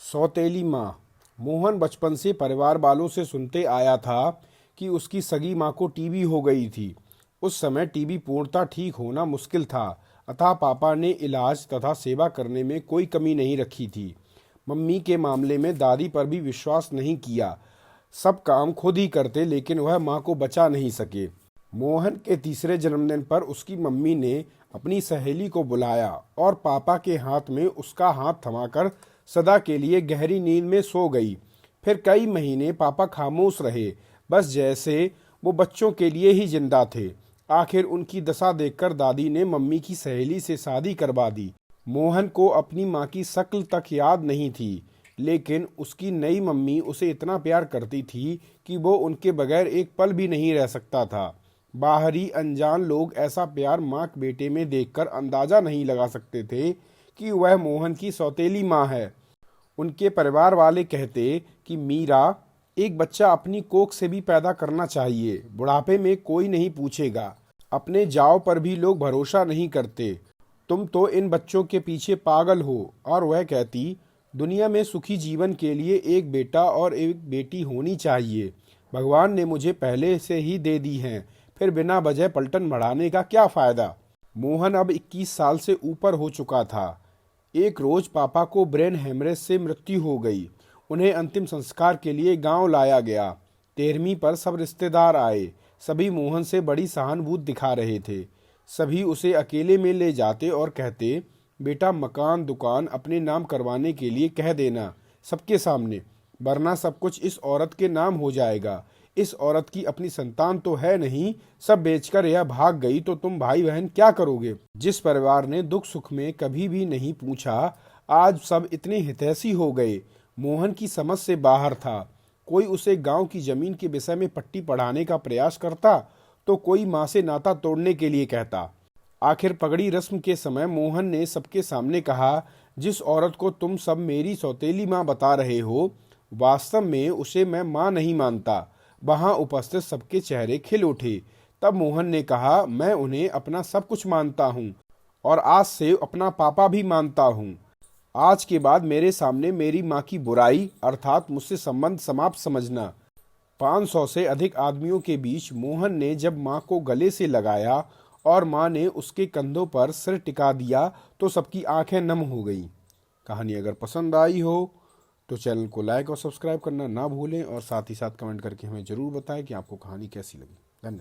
सौतेली माँ। मोहन बचपन से परिवार वालों से सुनते आया था कि उसकी सगी माँ को टीबी हो गई थी। उस समय टीबी पूर्णतः ठीक होना मुश्किल था, अतः पापा ने इलाज तथा सेवा करने में कोई कमी नहीं रखी थी। मम्मी के मामले में दादी पर भी विश्वास नहीं किया। सब काम खुद ही करते, लेकिन वह माँ को बचा नहीं सके। मोहन के तीसरे जन्मदिन पर उसकी मम्मी ने अपनी सहेली को बुलाया और पापा के हाथ में उसका हाथ थमाकर सदा के लिए गहरी नींद में सो गई। फिर कई महीने पापा खामोश रहे, बस जैसे वो बच्चों के लिए ही जिंदा थे। आखिर उनकी दशा देखकर दादी ने मम्मी की सहेली से शादी करवा दी। मोहन को अपनी माँ की शक्ल तक याद नहीं थी, लेकिन उसकी नई मम्मी उसे इतना प्यार करती थी कि वो उनके बगैर एक पल भी नहीं रह सकता था। बाहरी अनजान लोग ऐसा प्यार माँ के बेटे में देखकर अंदाजा नहीं लगा सकते थे कि वह मोहन की सौतेली माँ है। उनके परिवार वाले कहते कि मीरा, एक बच्चा अपनी कोख से भी पैदा करना चाहिए, बुढ़ापे में कोई नहीं पूछेगा। अपने जाव पर भी लोग भरोसा नहीं करते। तुम तो इन बच्चों के पीछे पागल हो। और वह कहती, दुनिया में सुखी जीवन के लिए एक बेटा और एक बेटी होनी चाहिए। भगवान ने मुझे पहले से ही दे दी हैं, फिर बिना वजह पलटन बढ़ाने का क्या फायदा। मोहन अब 21 साल से ऊपर हो चुका था। एक रोज पापा को ब्रेन हेमरेज से मृत्यु हो गई। उन्हें अंतिम संस्कार के लिए गांव लाया गया। 13वीं पर सब रिश्तेदार आए। सभी मोहन से बड़ी सहानुभूति दिखा रहे थे। सभी उसे अकेले में ले जाते और कहते, बेटा मकान दुकान अपने नाम करवाने के लिए कह देना सबके सामने, वरना सब कुछ इस औरत के नाम हो जाएगा। इस औरत की अपनी संतान तो है नहीं, सब बेचकर यह भाग गई तो तुम भाई बहन क्या करोगे। जिस परिवार ने दुख सुख में कभी भी नहीं पूछा, आज सब इतने हितैषी हो गए। मोहन की समझ से बाहर था। कोई उसे गांव की जमीन के विषय में पट्टी पढ़ाने का प्रयास करता, तो कोई माँ से नाता तोड़ने के लिए कहता। आखिर पगड़ी रस्म के समय मोहन ने सबके सामने कहा, जिस औरत को तुम सब मेरी सौतेली माँ बता रहे हो, वास्तव में उसे मैं माँ नहीं मानता। वहां उपस्थित सबके चेहरे खिल उठे। तब मोहन ने कहा, मैं उन्हें अपना सब कुछ मानता हूँ और आज से अपना पापा भी मानता हूँ। आज के बाद मेरे सामने मेरी माँ की बुराई अर्थात मुझसे संबंध समाप्त समझना। 500 से अधिक आदमियों के बीच मोहन ने जब माँ को गले से लगाया और माँ ने उसके कंधों पर सिर टिका दिया तो सबकी आंखें नम हो गईं। कहानी अगर पसंद आई हो तो चैनल को लाइक और सब्सक्राइब करना ना भूलें और साथ ही साथ कमेंट करके हमें ज़रूर बताएं कि आपको कहानी कैसी लगी। धन्यवाद।